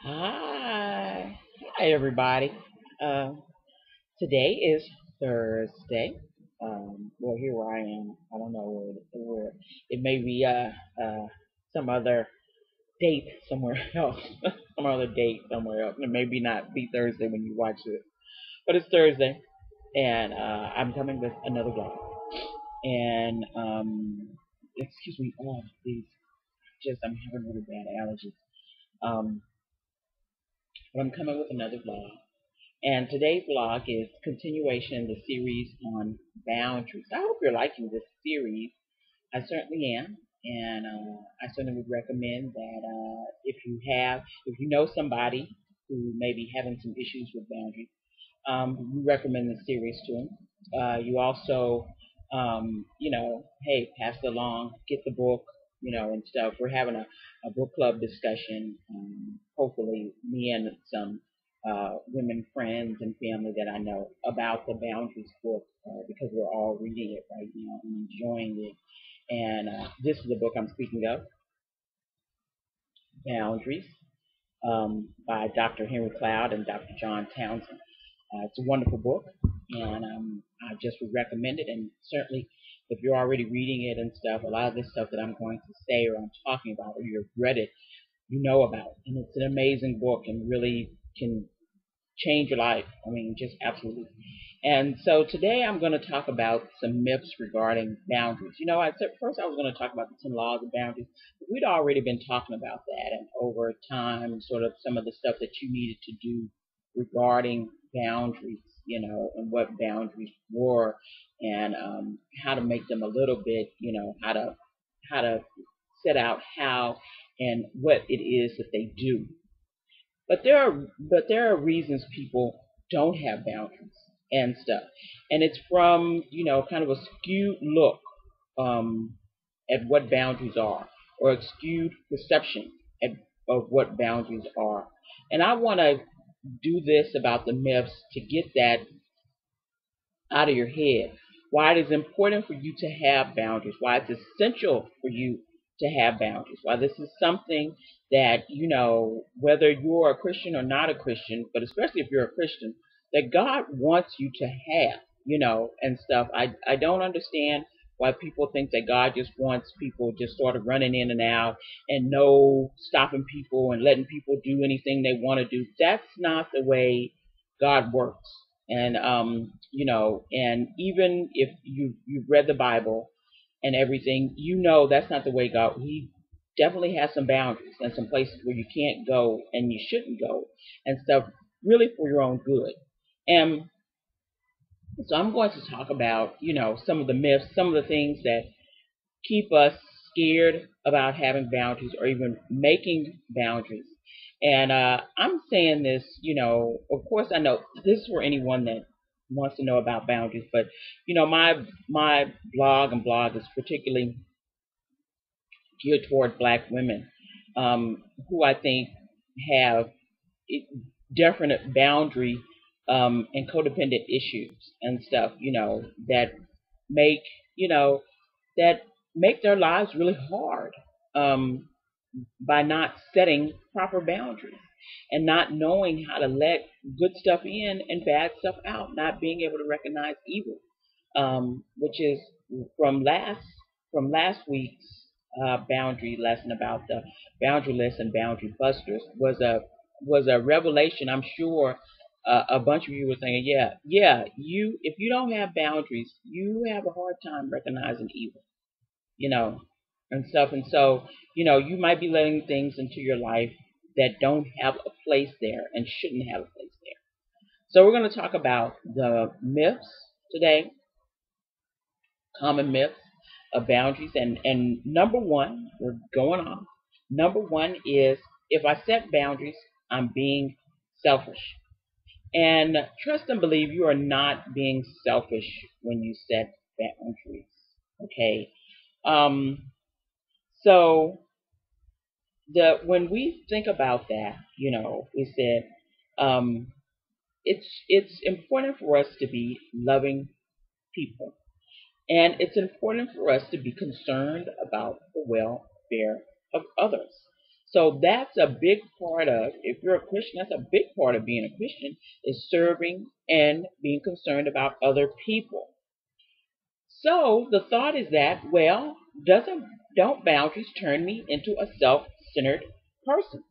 Hi. Hi, everybody. Uh, Today is Thursday. Well, here where I am. I don't know where it may be some other date somewhere else. Some other date somewhere else. It may be not be Thursday when you watch it, but it's Thursday, and I'm coming with another vlog. And excuse me, please, just I'm having really bad allergies. Um, but I'm coming with another vlog. And today's vlog is continuation of the series on boundaries. I hope you're liking this series. I certainly am, and I certainly would recommend that if you know somebody who may be having some issues with boundaries, we recommend this series to them. You also, hey, pass it along, get the book, and stuff. We're having a book club discussion. Hopefully, me and some women friends and family that I know about the Boundaries book because we're all reading it right now and enjoying it. And this is the book I'm speaking of, Boundaries, by Dr. Henry Cloud and Dr. John Townsend. It's a wonderful book, and I just would recommend it. And certainly, if you're already reading it and stuff, a lot of this stuff that I'm going to say or I'm talking about, or you've read it, you know about. And it's an amazing book and really can change your life. I mean, just absolutely. And so today I'm going to talk about some myths regarding boundaries. I said first I was going to talk about the 10 laws of boundaries. But we'd already been talking about that, and over time, sort of some of the stuff that you needed to do regarding boundaries, and what boundaries were, and how to make them a little bit, how to set out how and what it is that they do. But there are reasons people don't have boundaries and stuff, and it's from kind of a skewed look um, at what boundaries are, or a skewed perception of what boundaries are. And I want to do this about the myths to get that out of your head. Why it is important for you to have boundaries. Why it's essential for you to have boundaries. Why this is something that, whether you're a Christian or not a Christian, but especially if you're a Christian, that God wants you to have, and stuff. I don't understand why people think that God just wants people just sort of running in and out and no stopping people and letting people do anything they want to do. That's not the way God works. And and even if you've read the Bible and everything, that's not the way God. He definitely has some boundaries and some places where you can't go and you shouldn't go and stuff, really for your own good. And so I'm going to talk about some of the myths, some of the things that keep us scared about having boundaries or even making boundaries. And I'm saying this, of course, I know this is for anyone that wants to know about boundaries, but my blog is particularly geared toward Black women, who I think have definite boundary and codependent issues and stuff, that make you know that make their lives really hard, um, by not setting proper boundaries and not knowing how to let good stuff in and bad stuff out, not being able to recognize evil, which is from last week's boundary lesson about the boundary list and boundary busters was a revelation. I'm sure a bunch of you were thinking, yeah, you if you don't have boundaries, you have a hard time recognizing evil, you know, and stuff. And so, you might be letting things into your life that don't have a place there and shouldn't have a place there. So we're going to talk about the myths today, common myths of boundaries. And number one, we're going on. Number one is, if I set boundaries, I'm being selfish. And trust and believe you are not being selfish when you set boundaries. Okay. Um, so the when we think about that, we said it's important for us to be loving people, and it's important for us to be concerned about the welfare of others. So that's a big part of, if you're a Christian, that's a big part of being a Christian, is serving and being concerned about other people. So the thought is that, well, don't boundaries turn me into a self-centered person?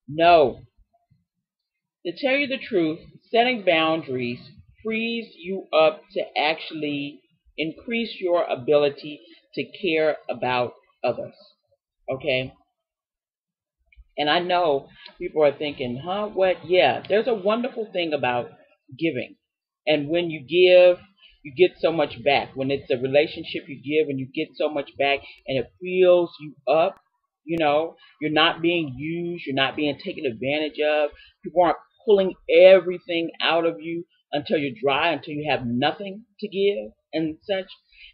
No. To tell you the truth, setting boundaries frees you up to actually increase your ability to care about others. Okay? And I know people are thinking, huh, what? Yeah, there's a wonderful thing about giving. And when you give, you get so much back. When it's a relationship, you give and you get so much back, and it fills you up. You're not being used, you're not being taken advantage of. People aren't pulling everything out of you until you're dry, until you have nothing to give and such.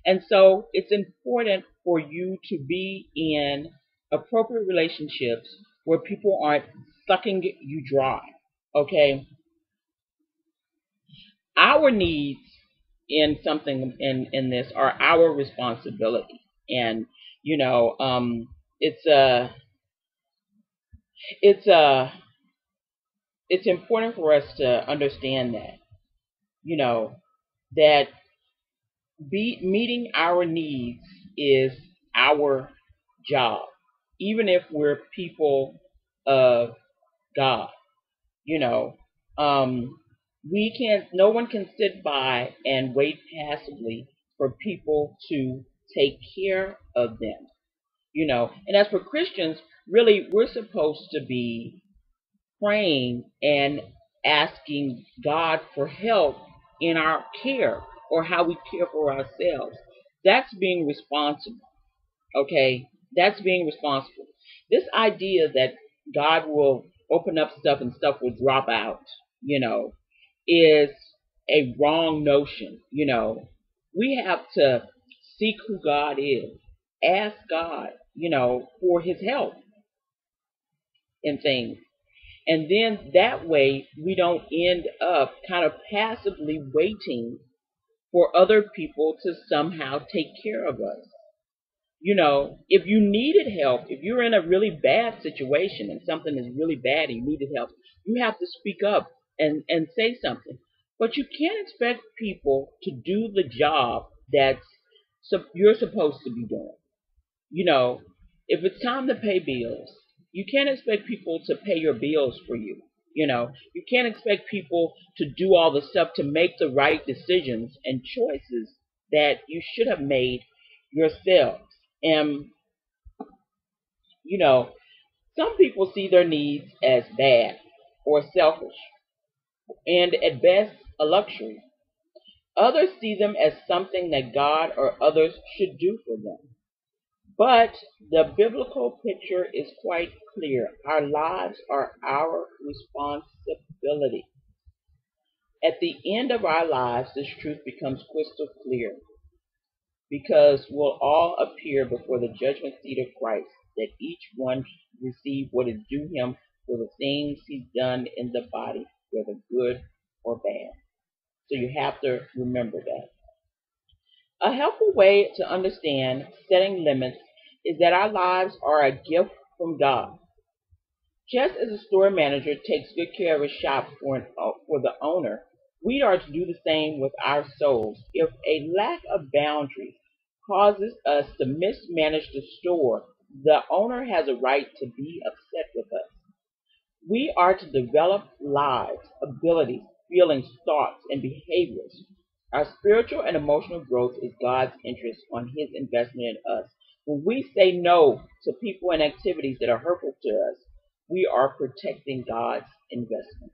And so it's important for you to be in appropriate relationships where people aren't sucking you dry. Okay? Our needs in something in this are our responsibility. And it's a it's a it's important for us to understand that, you know, that meeting our needs is our job, even if we're people of God. You know, we can't. No one can sit by and wait passively for people to take care of them. And as for Christians, really, we're supposed to be praying and asking God for help in our care or how we care for ourselves. That's being responsible. Okay? That's being responsible. This idea that God will open up stuff and stuff will drop out, is a wrong notion. We have to seek who God is, ask God, for his help in things. And then that way we don't end up kind of passively waiting for other people to somehow take care of us. If you needed help, if you're in a really bad situation and something is really bad and you needed help, you have to speak up and say something. But you can't expect people to do the job that you're supposed to be doing. You know, if it's time to pay bills, you can't expect people to pay your bills for you. You can't expect people to do all the stuff to make the right decisions and choices that you should have made yourselves. And, you know, some people see their needs as bad or selfish and at best a luxury. Others see them as something that God or others should do for them. But the biblical picture is quite clear. Our lives are our responsibility. At the end of our lives, this truth becomes crystal clear because we'll all appear before the judgment seat of Christ, that each one receive what is due him for the things he's done in the body, whether good or bad. So you have to remember that. A helpful way to understand setting limits is that our lives are a gift from God. Just as a store manager takes good care of his shop for the owner, we are to do the same with our souls. If a lack of boundaries causes us to mismanage the store, the owner has a right to be upset with us. We are to develop lives, abilities, feelings, thoughts, and behaviors. Our spiritual and emotional growth is God's interest on his investment in us. When we say no to people and activities that are hurtful to us, we are protecting God's investment.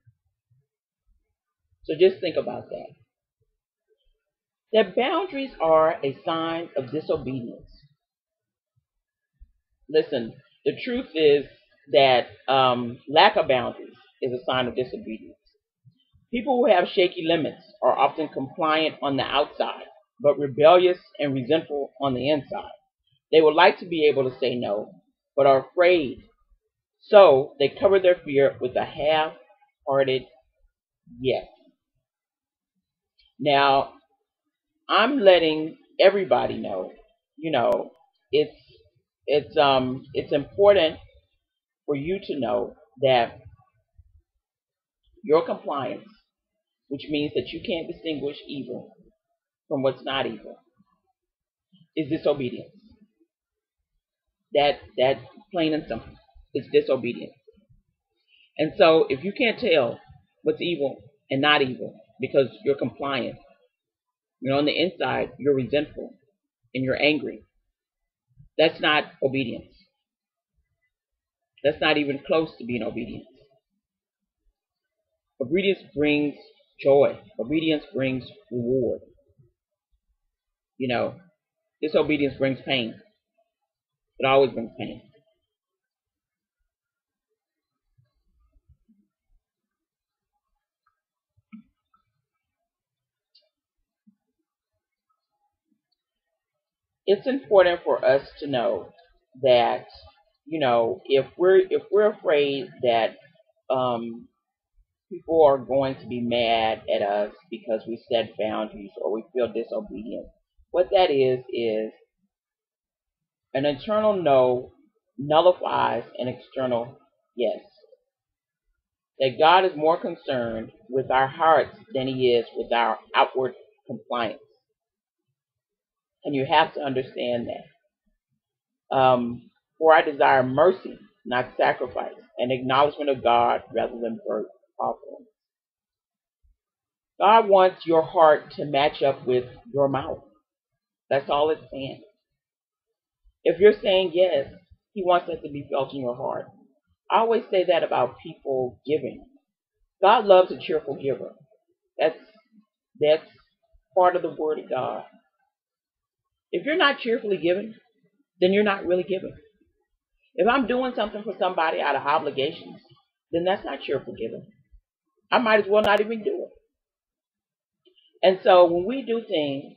So just think about that. That boundaries are a sign of disobedience. Listen, the truth is that lack of boundaries is a sign of disobedience. People who have shaky limits are often compliant on the outside, but rebellious and resentful on the inside. They would like to be able to say no, but are afraid. So they cover their fear with a half-hearted yes. Now, I'm letting everybody know, it's important for you to know that your compliance, which means that you can't distinguish evil from what's not evil, is disobedience. That plain and simple is disobedience. And so if you can't tell what's evil and not evil because you're compliant, on the inside you're resentful and you're angry, that's not obedience. That's not even close to being obedience. Obedience brings joy. Obedience brings reward. Disobedience brings pain. It always brings pain. It's important for us to know that, if we're afraid that people are going to be mad at us because we set boundaries or we feel disobedient, what that is an internal no nullifies an external yes. That God is more concerned with our hearts than he is with our outward compliance. And you have to understand that. For I desire mercy, not sacrifice, and acknowledgement of God rather than burnt offering. God wants your heart to match up with your mouth. That's all it's saying. If you're saying yes, he wants that to be felt in your heart. I always say that about people giving. God loves a cheerful giver. That's part of the word of God. If you're not cheerfully giving, then you're not really giving. If I'm doing something for somebody out of obligations, then that's not cheerful giving. I might as well not even do it. And so when we do things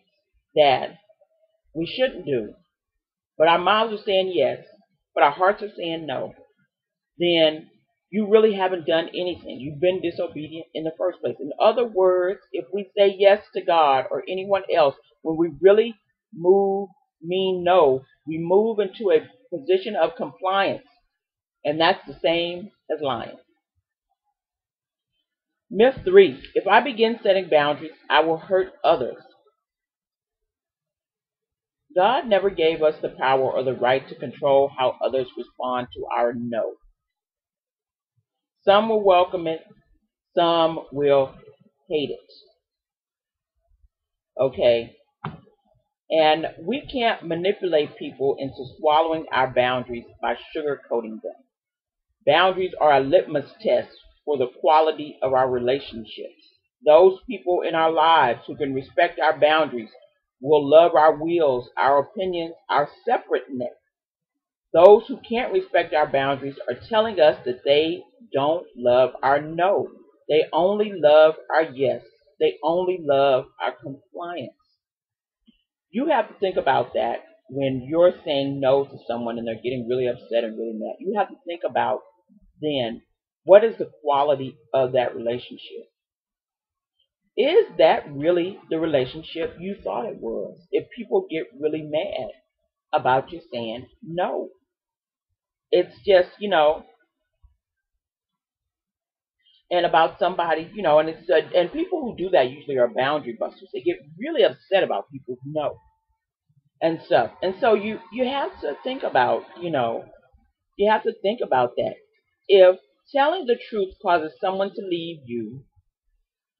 that we shouldn't do, but our mouths are saying yes, but our hearts are saying no, then you really haven't done anything. You've been disobedient in the first place. In other words, if we say yes to God or anyone else, when we really mean no, we move into a position of compliance. And that's the same as lying. Myth 3. If I begin setting boundaries, I will hurt others. God never gave us the power or the right to control how others respond to our no. Some will welcome it, some will hate it. Okay? And we can't manipulate people into swallowing our boundaries by sugarcoating them. Boundaries are a litmus test for the quality of our relationships. Those people in our lives who can respect our boundaries will love our wills, our opinions, our separateness. Those who can't respect our boundaries are telling us that they don't love our no. They only love our yes. They only love our compliance. You have to think about that when you're saying no to someone and they're getting really upset and really mad. You have to think about then, what is the quality of that relationship? Is that really the relationship you thought it was? If people get really mad about you saying no, it's just, and about somebody, and it's and people who do that usually are boundary busters. They get really upset about people's no and stuff. And so you have to think about, you have to think about that. If telling the truth causes someone to leave you,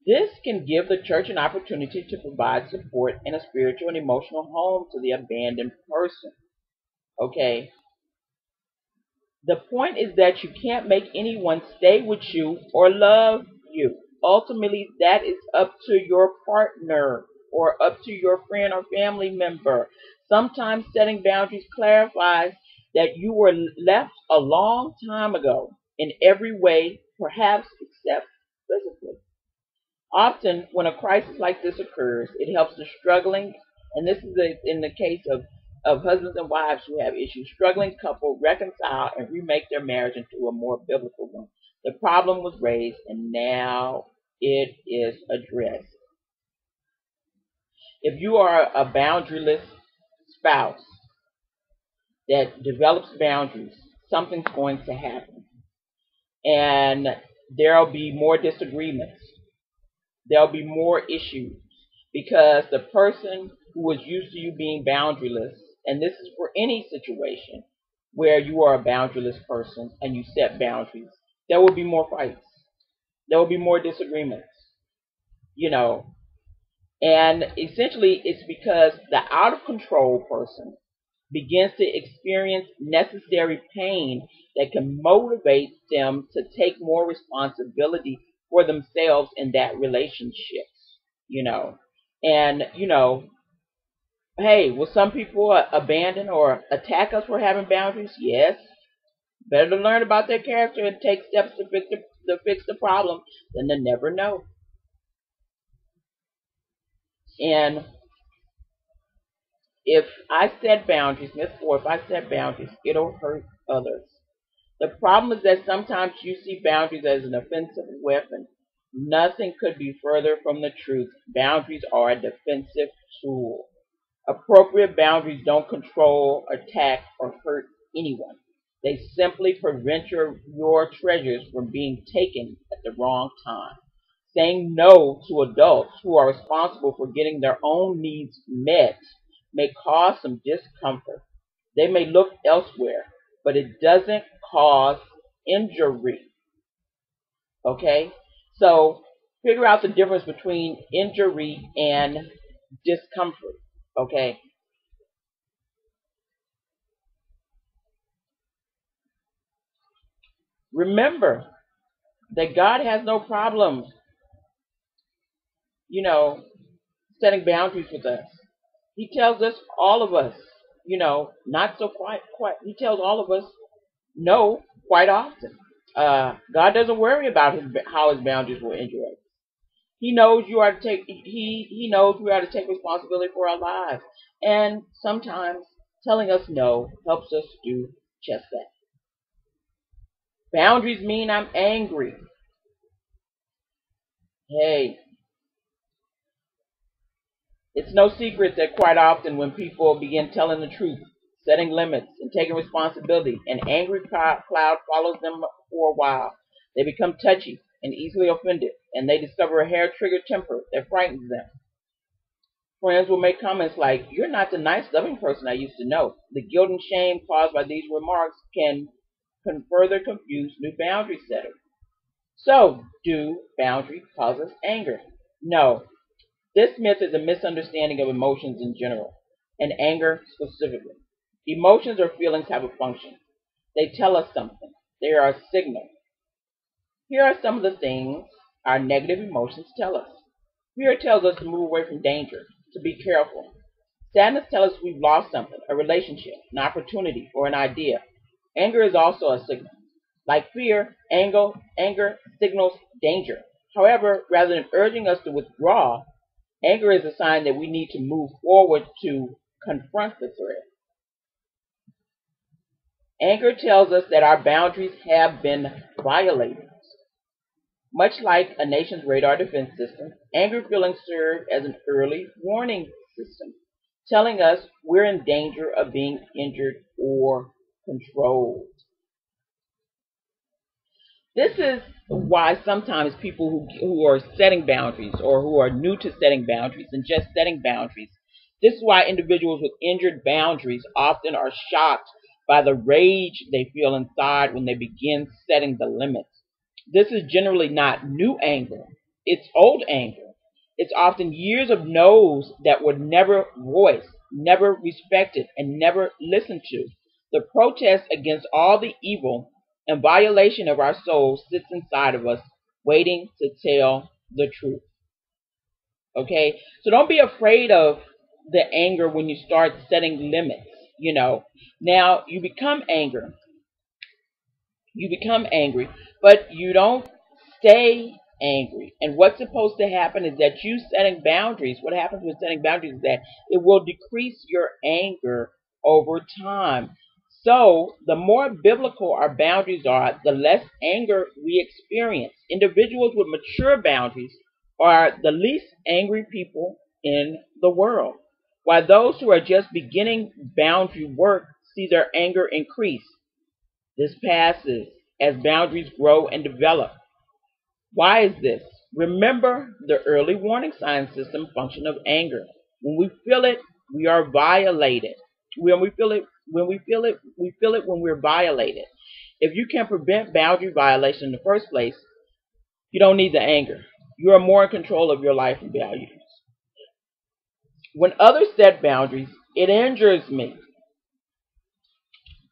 this can give the church an opportunity to provide support and a spiritual and emotional home to the abandoned person. Okay? The point is that you can't make anyone stay with you or love you. Ultimately, that is up to your partner or up to your friend or family member. Sometimes setting boundaries clarifies that you were left a long time ago in every way, perhaps except physically. Often, when a crisis like this occurs, it helps the struggling, and this is in the case of husbands and wives who have issues, struggling couple reconcile and remake their marriage into a more biblical one. The problem was raised, and now it is addressed. If you are a boundaryless spouse that develops boundaries, something's going to happen. and there'll be more disagreements. There'll be more issues because the person who was used to you being boundaryless, and this is for any situation where you are a boundaryless person and you set boundaries, there will be more fights. There will be more disagreements, you know. And essentially, it's because the out of control person begins to experience necessary pain that can motivate them to take more responsibility for themselves in that relationship, you know. And, hey, will some people abandon or attack us for having boundaries? Yes. Better to learn about their character and take steps to fix the problem than to never know. And if I set boundaries, Miss Four, if I set boundaries, it'll hurt others. The problem is that sometimes you see boundaries as an offensive weapon. Nothing could be further from the truth. Boundaries are a defensive tool. Appropriate boundaries don't control, attack, or hurt anyone. They simply prevent your treasures from being taken at the wrong time. Saying no to adults who are responsible for getting their own needs met may cause some discomfort. They may look elsewhere, but it doesn't cause injury. Okay? So figure out the difference between injury and discomfort. Okay? Remember that God has no problem, you know, setting boundaries with us. He tells us, all of us, not so quite. He tells all of us no quite often. God doesn't worry about how his boundaries will injure us. He knows you are to take. He knows we are to take responsibility for our lives, and sometimes telling us no helps us do just that. Boundaries mean I'm angry. Hey, it's no secret that quite often when people begin telling the truth, setting limits, and taking responsibility, an angry cloud follows them for a while. They become touchy and easily offended, and they discover a hair-triggered temper that frightens them. Friends will make comments like, "You're not the nice, loving person I used to know." The guilt and shame caused by these remarks can further confuse new boundary setters. So, do boundaries cause us anger? No. This myth is a misunderstanding of emotions in general, and anger specifically. Emotions or feelings have a function. They tell us something. They are a signal. Here are some of the things our negative emotions tell us. Fear tells us to move away from danger, to be careful. Sadness tells us we've lost something, a relationship, an opportunity, or an idea. Anger is also a signal. Like fear, anger signals danger. However, rather than urging us to withdraw, anger is a sign that we need to move forward to confront the threat. Anger tells us that our boundaries have been violated. Much like a nation's radar defense system, anger feelings serve as an early warning system, telling us we're in danger of being injured or controlled. This is why sometimes people who are setting boundaries or who are new to setting boundaries and just setting boundaries, this is why individuals with injured boundaries often are shocked by the rage they feel inside when they begin setting the limits. This is generally not new anger, it's old anger. It's often years of no's that were never voiced, never respected, and never listened to. The protest against all the evil and violation of our souls sits inside of us, waiting to tell the truth. Okay? So don't be afraid of the anger when you start setting limits. Now you become angry, but you don't stay angry. And what's supposed to happen is that you setting boundaries, what happens with setting boundaries is that it will decrease your anger over time. So, the more biblical our boundaries are, the less anger we experience. Individuals with mature boundaries are the least angry people in the world, while those who are just beginning boundary work see their anger increase. This passes. as boundaries grow and develop. Why is this? Remember the early warning sign system function of anger. When we feel it, we are violated. We feel it when we're violated. If you can prevent boundary violation in the first place, you don't need the anger. You are more in control of your life and values. When others set boundaries, it injures me.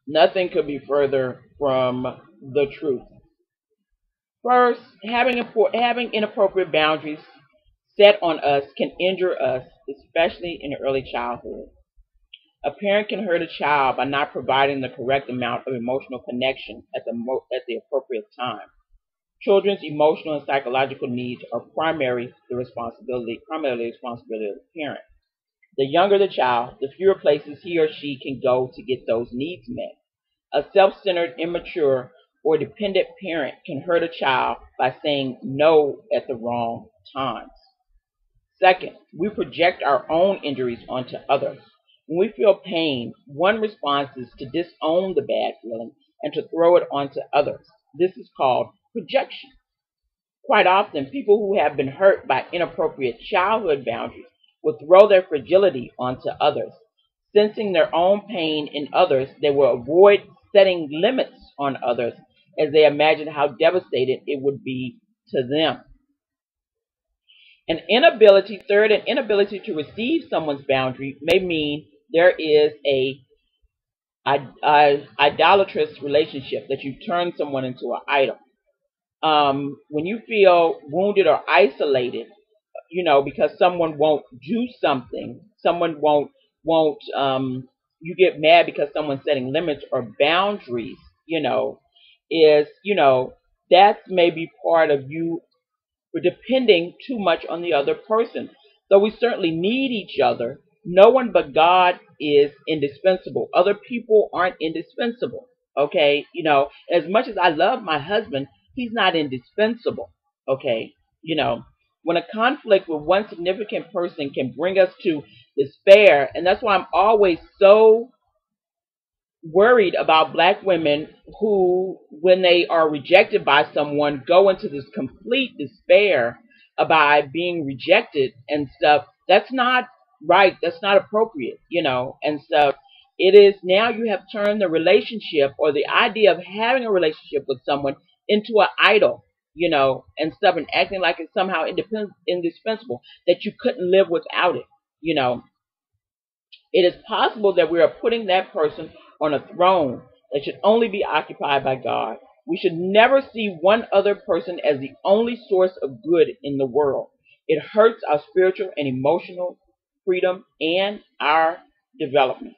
Nothing could be further from the truth. First, having inappropriate boundaries set on us can injure us, especially in early childhood. A parent can hurt a child by not providing the correct amount of emotional connection at the appropriate time. Children's emotional and psychological needs are primarily the responsibility of the parent. The younger the child, the fewer places he or she can go to get those needs met. A self-centered, immature, or dependent parent can hurt a child by saying no at the wrong times. Second, we project our own injuries onto others. When we feel pain, one response is to disown the bad feeling and to throw it onto others. This is called projection. Quite often, people who have been hurt by inappropriate childhood boundaries will throw their fragility onto others. Sensing their own pain in others, they will avoid setting limits on others as they imagine how devastated it would be to them. An inability to receive someone's boundary may mean there is a idolatrous relationship, that you turn someone into an idol. When you feel wounded or isolated, because someone won't do something, you get mad because someone's setting limits or boundaries, that's maybe part of you depending too much on the other person. Though we certainly need each other, no one but God is indispensable. Other people aren't indispensable. Okay? As much as I love my husband, he's not indispensable. Okay? When a conflict with one significant person can bring us to despair, and that's why I'm always so worried about black women who, when they are rejected by someone, go into this complete despair about being rejected and stuff. That's not right. That's not appropriate, and stuff. It is now you have turned the relationship or the idea of having a relationship with someone into an idol, and stuff, and acting like it's somehow indispensable, that you couldn't live without it. It is possible that we are putting that person on a throne that should only be occupied by God. We should never see one other person as the only source of good in the world. It hurts our spiritual and emotional freedom and our development.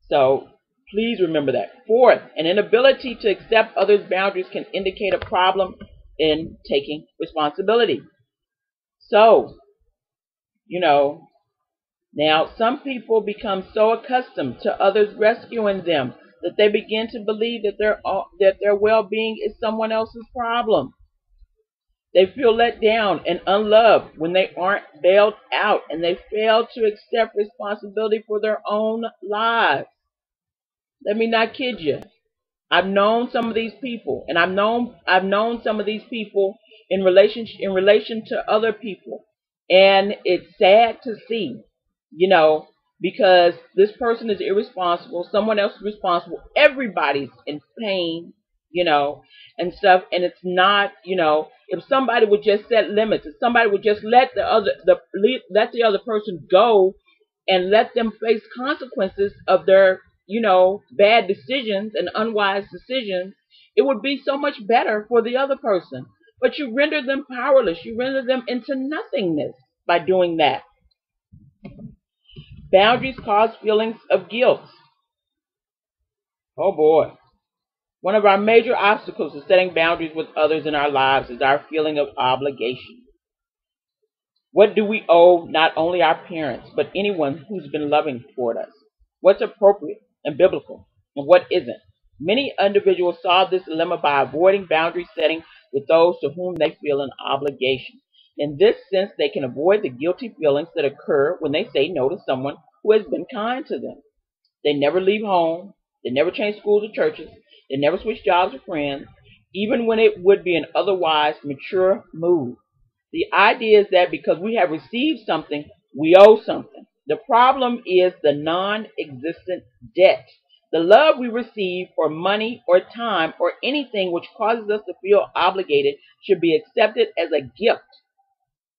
So please remember that. Fourth, an inability to accept others' boundaries can indicate a problem in taking responsibility. So, now, some people become so accustomed to others rescuing them that they begin to believe that their well-being is someone else's problem. They feel let down and unloved when they aren't bailed out, and they fail to accept responsibility for their own lives. Let me not kid you. I've known some of these people, and I've known some of these people in relation to other people, and it's sad to see, because this person is irresponsible, someone else is responsible, everybody's in pain, and stuff, and it's not, if somebody would just set limits, if somebody would just let the other person go and let them face consequences of their bad decisions and unwise decisions, it would be so much better for the other person. But you render them powerless. You render them into nothingness by doing that. Boundaries cause feelings of guilt. Oh boy. One of our major obstacles to setting boundaries with others in our lives is our feeling of obligation. What do we owe not only our parents, but anyone who's been loving toward us? What's appropriate and biblical, and what isn't? Many individuals solve this dilemma by avoiding boundary setting with those to whom they feel an obligation. In this sense, they can avoid the guilty feelings that occur when they say no to someone who has been kind to them. They never leave home. They never change schools or churches. They never switch jobs or friends, even when it would be an otherwise mature move. The idea is that because we have received something, we owe something. The problem is the non-existent debt. The love we receive for money or time or anything which causes us to feel obligated should be accepted as a gift.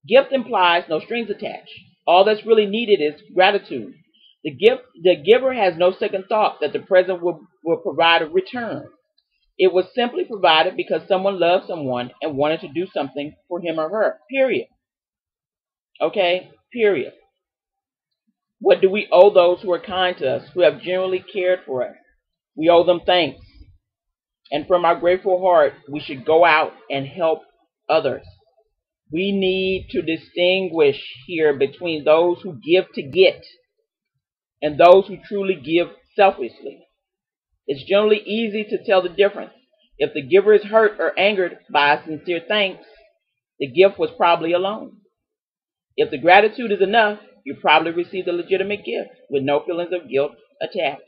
Gift implies no strings attached. All that's really needed is gratitude. The giver has no second thought that the present will provide a return. It was simply provided because someone loved someone and wanted to do something for him or her. Period. Okay? Period. What do we owe those who are kind to us, who have genuinely cared for us? We owe them thanks. And from our grateful heart, we should go out and help others. We need to distinguish here between those who give to get and those who truly give selfishly. It's generally easy to tell the difference. If the giver is hurt or angered by a sincere thanks, the gift was probably a loan. If the gratitude is enough, you probably received a legitimate gift with no feelings of guilt attached.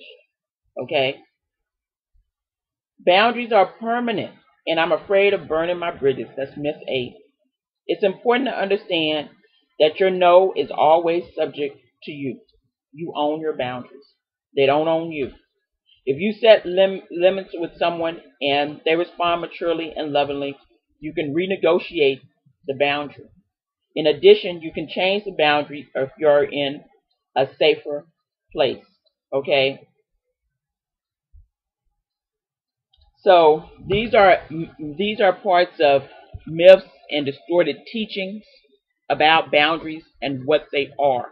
Okay? Boundaries are permanent, and I'm afraid of burning my bridges. That's Myth 8. It's important to understand that your no is always subject to you. You own your boundaries. They don't own you. If you set limits with someone and they respond maturely and lovingly, you can renegotiate the boundary. In addition, you can change the boundary if you're in a safer place. Okay? So these are parts of myths and distorted teachings about boundaries and what they are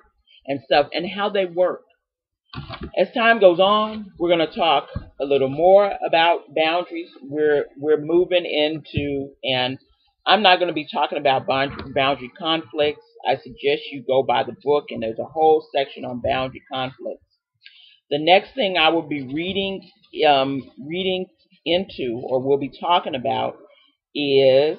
and stuff and how they work. As time goes on, we're going to talk a little more about boundaries. We're moving into, and I'm not going to be talking about boundary conflicts. I suggest you go by the book, and there's a whole section on boundary conflicts. The next thing I will be reading into, or we'll be talking about, is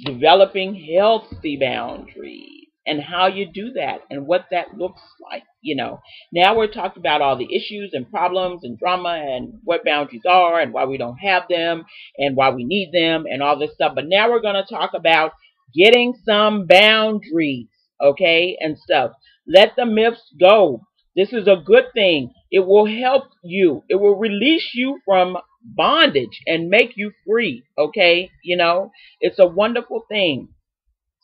developing healthy boundaries and how you do that and what that looks like. Now we're talking about all the issues and problems and drama and what boundaries are and why we don't have them and why we need them and all this stuff. But now we're going to talk about getting some boundaries, okay, and stuff. Let the myths go. This is a good thing. It will help you. It will release you from bondage and make you free, okay? It's a wonderful thing.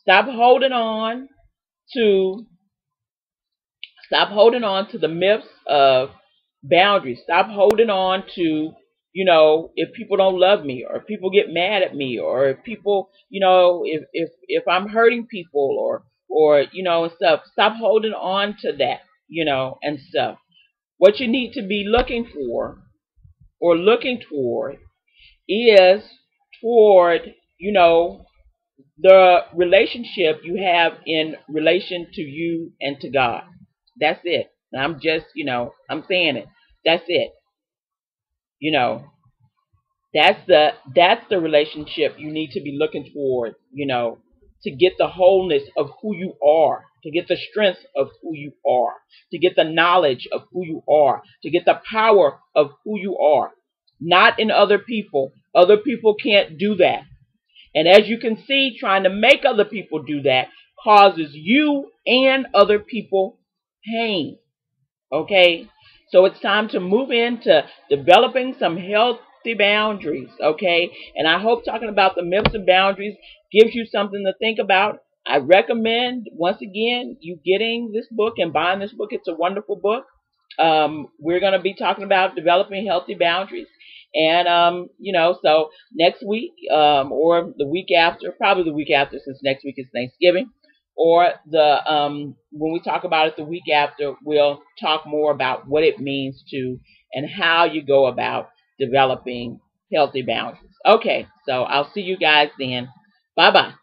Stop holding on to the myths of boundaries. Stop holding on to, if people don't love me, or if people get mad at me, or if people, if I'm hurting people, or and stuff. Stop holding on to that, and stuff. What you need to be looking for or looking toward is toward, the relationship you have in relation to you and to God. That's it. I'm just, I'm saying it. That's it. That's the relationship you need to be looking toward, to get the wholeness of who you are, to get the strength of who you are, to get the knowledge of who you are, to get the power of who you are. Not in other people. Other people can't do that. And as you can see, trying to make other people do that causes you and other people pain. Okay? So it's time to move into developing some healthy boundaries. Okay? And I hope talking about the myths of boundaries gives you something to think about. I recommend, once again, you getting this book and buying this book. It's a wonderful book. We're going to be talking about developing healthy boundaries. And, so next week, or the week after, probably the week after, since next week is Thanksgiving, or when we talk about it the week after, we'll talk more about what it means to and how you go about developing healthy boundaries. Okay, so I'll see you guys then. Bye-bye.